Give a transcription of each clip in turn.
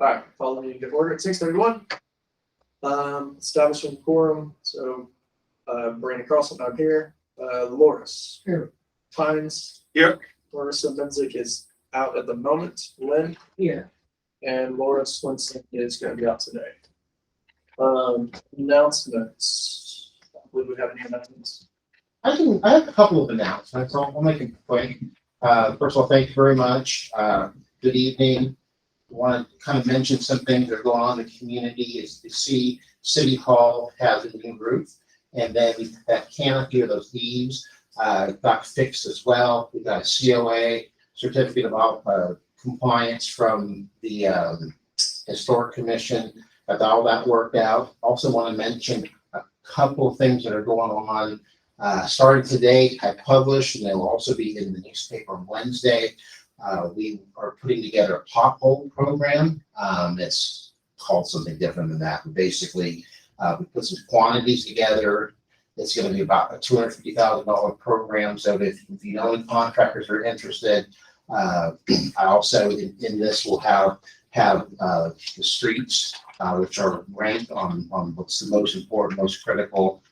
All right, call the meeting to order at 6:31. Establishing quorum. So, Brandon Carlson, I'm here. Loris. Here. Pines. Here. Larissa Benzik is out at the moment. Lynn. Here. And Laura Swinson is going to be out today. Announcements. I believe we have any announcements. I have a couple of announcements. I'll make it quick. First of all, thank you very much. Good evening. I want to kind of mention some things that are going on in the community. As you see, City Hall has a new roof, and then that canopy or those eaves got fixed as well. We got a COA, certificate of compliance from the Historic Commission. Got all that worked out. Also want to mention a couple of things that are going on. Starting today, I published, and they will also be in the newspaper on Wednesday. We are putting together a pothole program. It's called something different than that. But basically, we put some quantities together. It's going to be about a $250,000 program. So if you know any contractors are interested, I also in this will have the streets, which are ranked on what's the most important, most critical.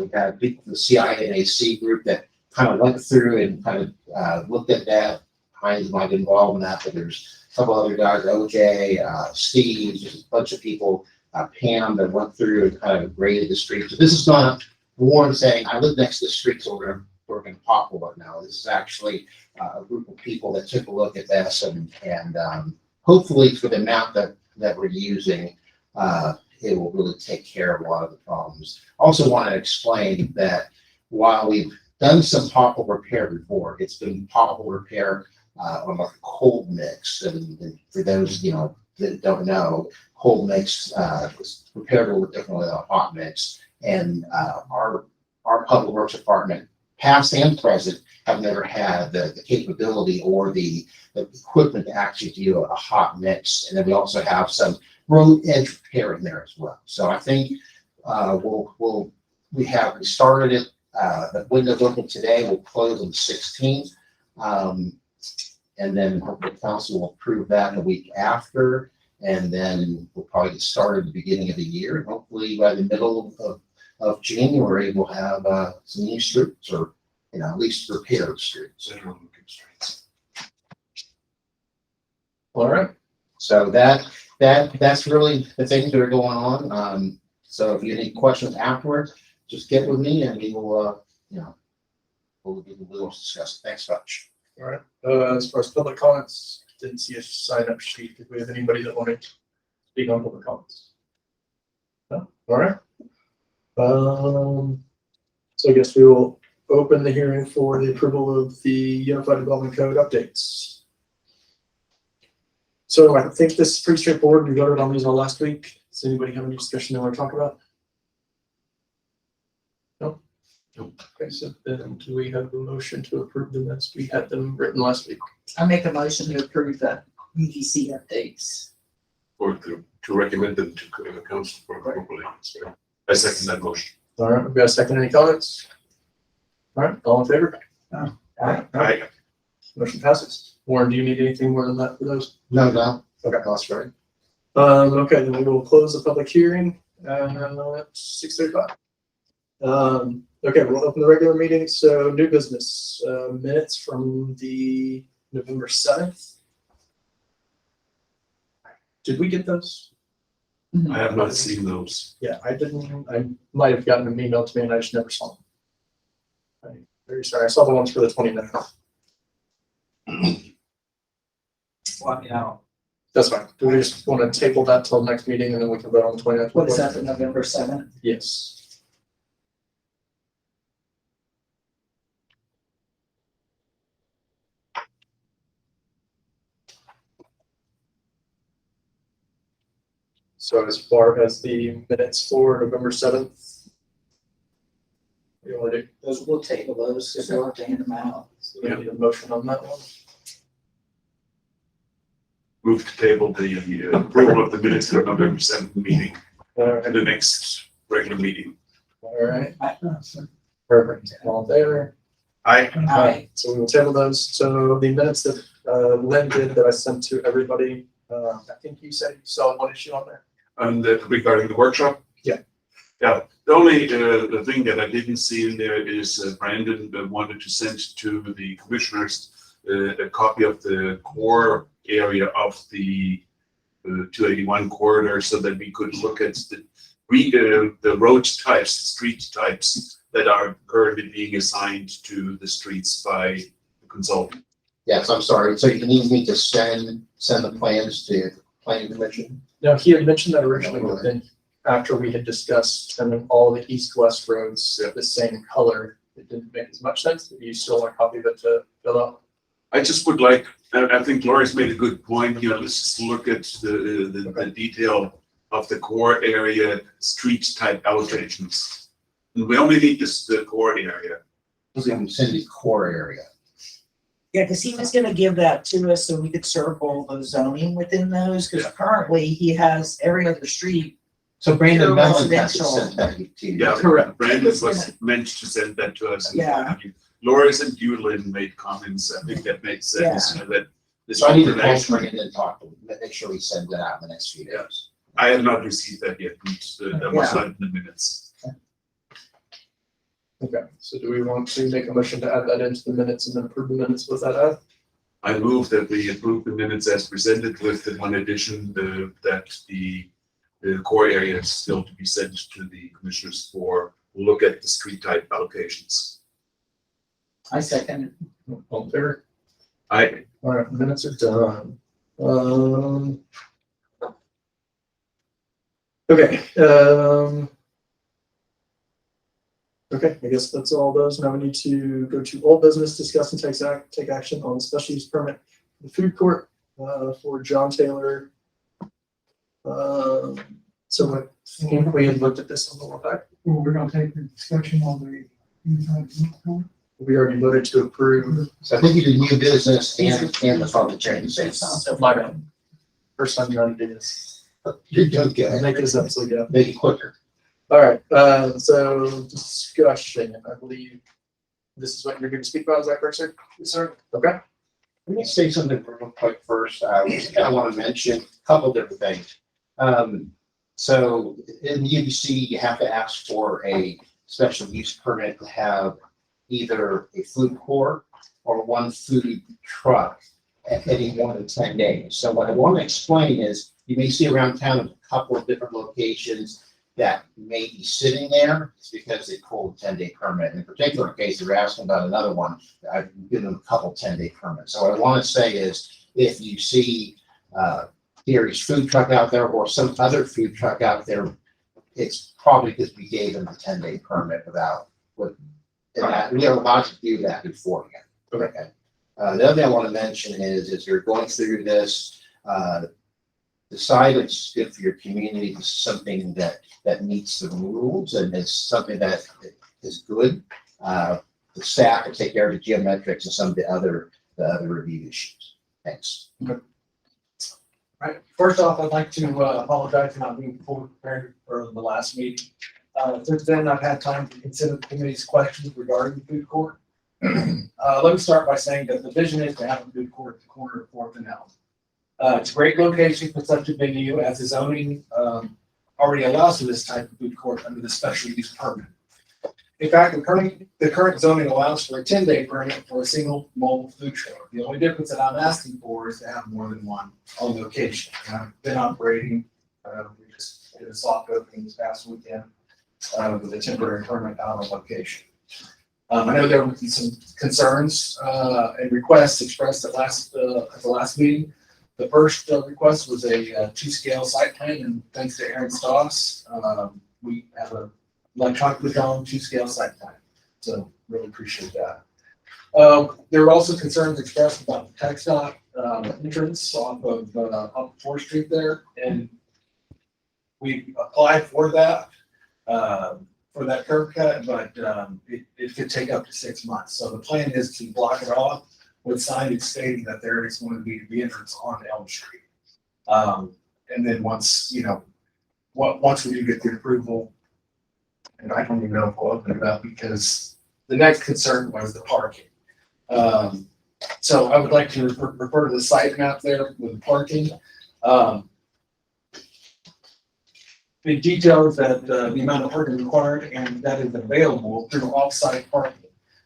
We've had people from the CINAC group that kind of went through and kind of looked at that. Heinz might be involved in that, but there's a couple other guys, OJ, Steve, just a bunch of people, Pam, that went through and kind of graded the street. So this is not Warren saying, I live next to the street, so we're going to pothole it now. This is actually a group of people that took a look at this, and hopefully for the amount that we're using, it will really take care of a lot of the problems. Also want to explain that while we've done some pothole repair before, it's been pothole repair on like a cold mix. And for those, that don't know, cold mix is prepared a little differently than a hot mix. And our public works department, past and present, have never had the capability or the equipment to actually do a hot mix. And then we also have some road edge repair in there as well. So I think we started it. The window's open today. We'll close on the 16th. And then hopefully council will approve that the week after. And then we'll probably get started at the beginning of the year. And hopefully by the middle of January, we'll have some new streets, or at least repaired streets. All right. So that's really the things that are going on. So if you have any questions afterwards, just get with me and we will, we'll discuss it. Thanks much. All right. As far as public comments, didn't see a sign up sheet. Did we have anybody that wanted to speak on public comments? No? All right. So I guess we will open the hearing for the approval of the Unified Development Code updates. So I think this is pretty straightforward. We voted on these all last week. Does anybody have any discussion they want to talk about? No? Okay, so then do we have a motion to approve them as we had them written last week? I make a motion to approve the UDC updates. Or to recommend them to council for approval. I second that motion. All right, we've got a second. Any comments? All right, all in favor? Aye. Motion passes. Warren, do you need anything more than that for those? No. Okay, that's right. Okay, then we will close the public hearing at 6:35. Okay, we'll open the regular meeting. So new business, minutes from the November 7th. Did we get those? I have not seen those. Yeah, I didn't. I might have gotten an email to me and I just never saw them. I'm very sorry. I saw the ones for the 29th. That's fine. Do we just want to table that till next meeting and then we can vote on the 29th? What is that, the November 7th? Yes. So as far as the minutes for November 7th, you want to do? We'll table those because we'll have to hand them out. So we need a motion on that one. Move to table the approval of the minutes for November 7th meeting All and the next regular meeting. right. Perfect. All in favor? Aye. So we will table those. So the minutes that Lynn did that I sent to everybody, I think you said you saw one issue on there. And regarding the workshop? Yeah. Yeah, the only the thing that I didn't see in there is Brandon wanted to send to the commissioners a copy of the core area of the 281 corridor so that we could look at the road types, street types that are currently being assigned to the streets by the consultant. Yes, I'm sorry. So you need me to send the plans to planning commission? No, he had mentioned that originally, but then after we had discussed sending all the east-west roads the same color, it didn't make as much sense. Do you still want a copy of it to fill out? I just would like, I think Lori's made a good point, let's just look at the detail of the core area, street type allocations. And we only need the core area. So you can send the core area. Yeah, because he was gonna give that to us so we could circle the zoning within those, because currently he has every other street. So Brandon They're Mellon has to residential. send that to you. Yeah, Correct. Brandon was meant to send that to us. Yeah. Loris and Yulin made comments, I think that makes sense, that this. So I need to call information- Brandon and talk to him, make sure he sends that out in the next few days. I have not received that yet, that was not in the minutes. Okay, so do we want to make a motion to add that into the minutes and then approve the minutes with that add? I move that we approve the minutes as presented with the one addition, that the core area is still to be sent to the commissioners for look at the street type allocations. I second it. All in favor? I, All right, minutes are done. Okay, okay, I guess that's all those. Now we need to go to old business, discuss and take action on special use permit, the food court, for John Taylor. So I think we had looked at this on the way back. Well, we're gonna take the discussion on the. We already voted to approve. So I think you did new business and the public change at the same time. My bad. First time trying to do this. You're doing good. Make this up, so yeah. Make it quicker. All right, so discussion, I believe this is what you're going to speak about, is that correct, sir? Yes, sir. Okay. Let me say something real quick first. I want to mention a couple different things. So in the UBC, you have to ask for a special use permit to have either a food court or one food truck at any more than 10 days. So what I want to explain is you may see around town a couple of different locations that may be sitting there. It's because they pulled a 10-day permit. In particular case, they're asking about another one. I've given them a couple 10-day permits. So what I want to say is if you see Gary's food truck out there or some other food truck out there, it's probably because we gave them the 10-day permit without, we are allowed to do that beforehand. Okay. The other thing I want to mention is, as you're going through this, decide it's good for your community. This is something that meets the rules and is something that is good. The staff will take care of the geometrics and some of the other review issues. Thanks. Right, first off, I'd like to apologize for not being fully prepared for the last meeting. Since then, I've had time to consider the committee's questions regarding the food court. Let me start by saying that the vision is to have a food court at the corner of 4th and Elm. It's a great location for such a venue, as the zoning already allows for this type of food court under the special use permit. In fact, the current zoning allows for a 10-day permit for a single mobile food truck. The only difference that I'm asking for is to have more than one on location. And I've been operating, we just did a soft opening this past weekend with a temporary permit out on location. I know there were some concerns and requests expressed at the last meeting. The first request was a 2-scale site plan, and thanks to Aaron Stoss, we have a electronically drawn 2-scale site plan. So really appreciate that. There were also concerns expressed about the tax dot entrance off of 4th Street there, and we applied for that curb cut, but it could take up to 6 months. So the plan is to block it off with signage stating that there is going to be the entrance on Elm Street. And then once we do get the approval, and I don't even know if we'll open it up because the next concern was the parking. So I would like to refer to the site map there with the parking. The details that, the amount of parking required and that is available through off-site parking.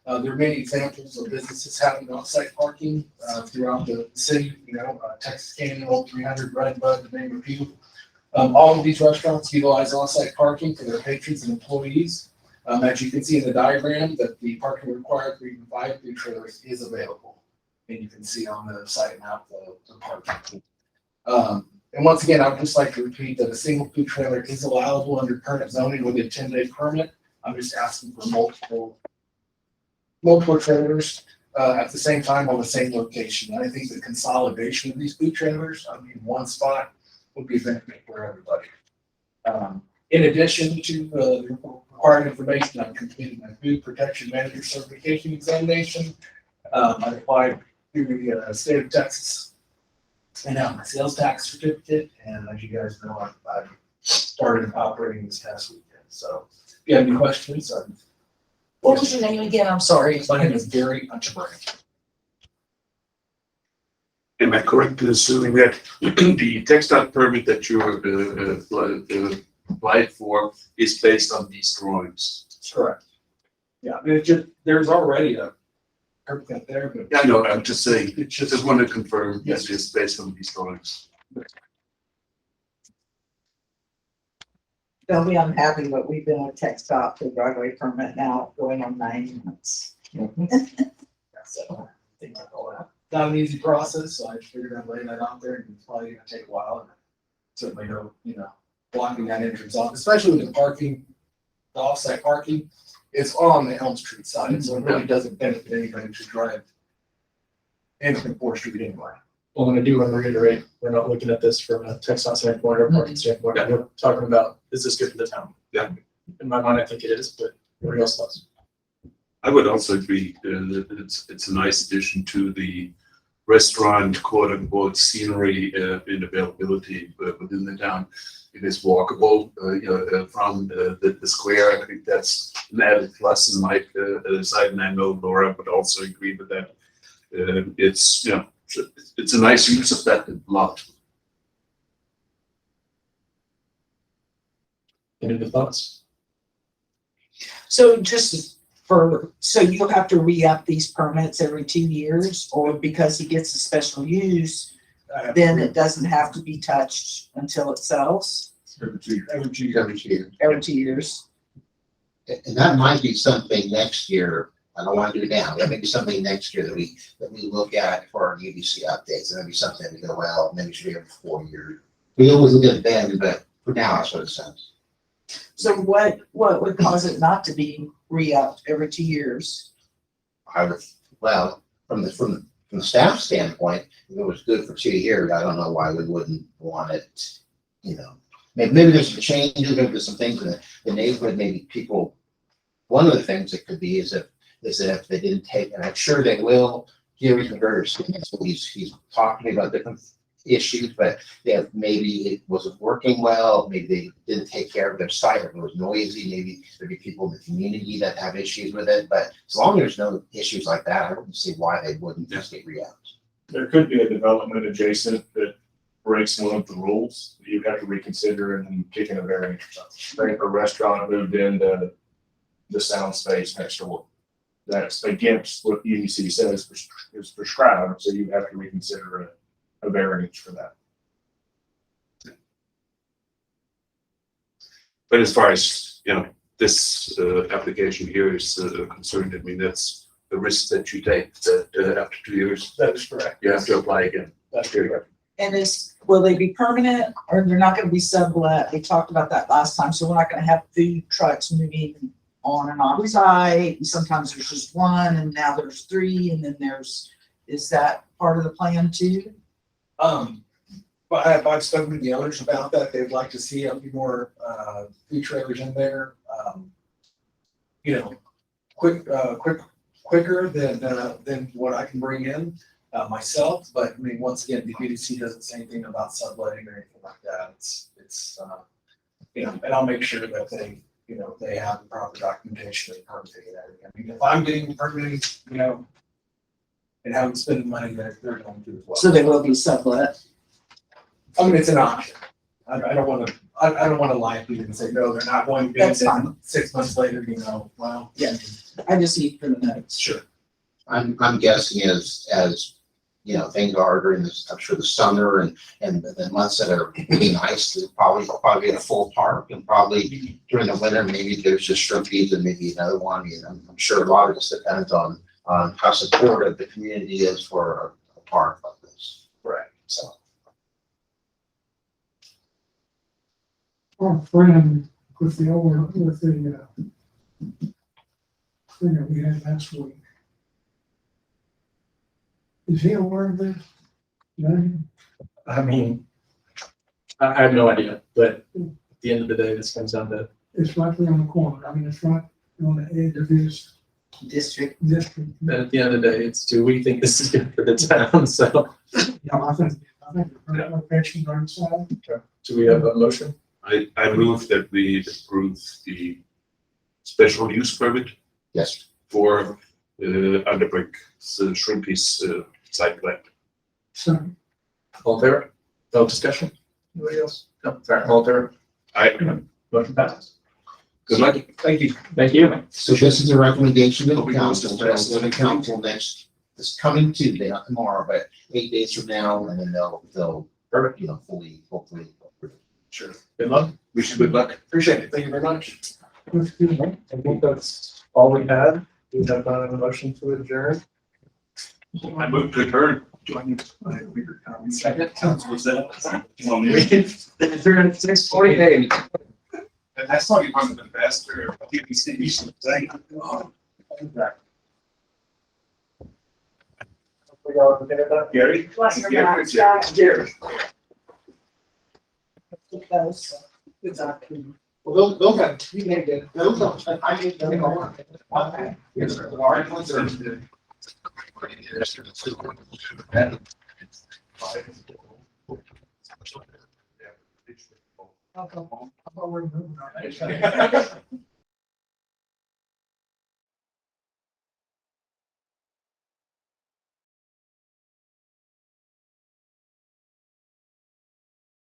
There are many examples of businesses having off-site parking, throughout the city, Texas Canyon, Old 300, Redbud, to name a few. All of these restaurants utilize on-site parking for their patrons and employees. As you can see in the diagram, that the parking required for even 5 food trailers is available. And you can see on the site map the parking. And once again, I would just like to repeat that a single food trailer is allowable under current zoning with a 10-day permit. I'm just asking for multiple trailers at the same time on the same location. And I think the consolidation of these food trailers in one spot would be a benefit for everybody. In addition to the required information, I've completed my food protection manager certification examination. I applied through the state of Texas and have my sales tax certificate. And as you guys know, I've started operating this past weekend. So if you have any questions, What was your name again? I'm sorry. my name is Gary Unterbrink. Am I correct in assuming that the textile permit that you applied for is based on these drawings? That's correct. Yeah, I mean, it's just, there's already a permit there, but Yeah, I know, I'm just saying, it's just want to confirm Yes. that it's based on these drawings. They'll be unhappy, but we've been with Tech Stop for driveway permit now going on 9 months. so things like all that. Not an easy process, so I figured I'd lay that out there and it's probably gonna take a while. And certainly no, blocking that entrance off, especially with the parking, the offsite parking, it's on the Elm Street side, so it really doesn't benefit anybody to drive into 4th Street anyway. Well, and I do want to reiterate, we're not looking at this from a textile standpoint or parking standpoint. Yeah. We're talking about, is this good for the town? Yeah. In my mind, I think it is, but everybody else does. I would also agree that it's a nice addition to the restaurant, quote unquote, scenery and availability within the town. It is walkable, from the square. I think that's an added plus in my side, and I know Laura would also agree with that. It's a nice use of that lot. Any other thoughts? So so you'll have to re-up these permits every 2 years, or because he gets a special use, then it doesn't have to be touched until it sells Every 2 years. every 2 years. And that might be something next year. I don't want to do it now. That may be something next year that we look at for our UBC updates. And that'd be something we go, well, maybe we should be every 4 years. We always look at it then, but for now, that's what it says. So what would cause it not to be re-upped every 2 years? Well, from the staff standpoint, if it was good for 2 years, I don't know why we wouldn't want it, Maybe there's some changes, maybe there's some things in the neighborhood, maybe people, one of the things it could be is that if they didn't take, and I'm sure they will, Gary Converter, he's talking to me about different issues, but maybe it wasn't working well, maybe they didn't take care of their site, or it was noisy, maybe there'd be people in the community that have issues with it, but as long as there's no issues like that, I wouldn't see why they wouldn't just get re-upped. There could be a development adjacent that breaks one of the rules, you'd have to reconsider and then kick in a variance or something. Like a restaurant moved into the sound space next door. That's against what UBC says is prescribed, so you have to reconsider a variance for that. But as far as, this application here is concerned, I mean, that's the risk that you take that after 2 years, That is correct. you have to apply again. That's correct. And will they be permanent, or they're not gonna be sublet? We talked about that last time, so we're not gonna have food trucks moving on and off site. Sometimes there's just one, and now there's 3, and then is that part of the plan too? But I've spoken to the owners about that. They'd like to see a few more food trailers in there. Quicker than what I can bring in myself. But I mean, once again, the BDC doesn't say anything about subletting or anything like that. It's and I'll make sure that they have the proper documentation and permitting and everything. I mean, if I'm getting permitting, and haven't spent money, they're going to as well. So they will be sublet. I mean, it's an option. I don't wanna, I don't wanna lie to you and say, no, they're not going to bid. That's fine. 6 months later, you know, well. Yeah. I just need for the notes. Sure. I'm guessing as, you know, things are during this, I'm sure the summer and the months that are really nice, there's probably in a full park, and probably during the winter, maybe there's just shrimpies and maybe another one. You know, I'm sure a lot of this depends on how supportive the community is for a park like this. Right. So. Our friend with the thing that we had last week. Is he aware of this? No? I mean, I have no idea, but at the end of the day, this comes down to, It's right there on the corner. I mean, it's right on the edge of his District. district. at the end of the day, it's do we think this is good for the town? So Yeah, I think the location on the side. do we have a motion? I move that we approve the special use permit Yes. for Underbrick's Shrimpies site plan. So, All in favor? No discussion? Anybody else? No, sorry, all in favor? Motion passes. Good luck. Thank you. Thank you. So this is a recommendation to the council, the council this coming Tuesday, not tomorrow, but 8 days from now, and then they'll, Perfect. you know, fully, hopefully. Sure. Good luck. Wish you good luck. Appreciate it. Thank you very much. that's good. I think that's all we had. We have a motion to adjourn. I move to adjourn. Second. Was that? Adjourn at 6:48. I saw you wasn't the faster. You can see you should say. We all okay with that? Gary? Gary. Those. Exactly. Well, they'll have, You can get it. I need them. Okay. Yes, Lauren, what's her- I thought we were moving on.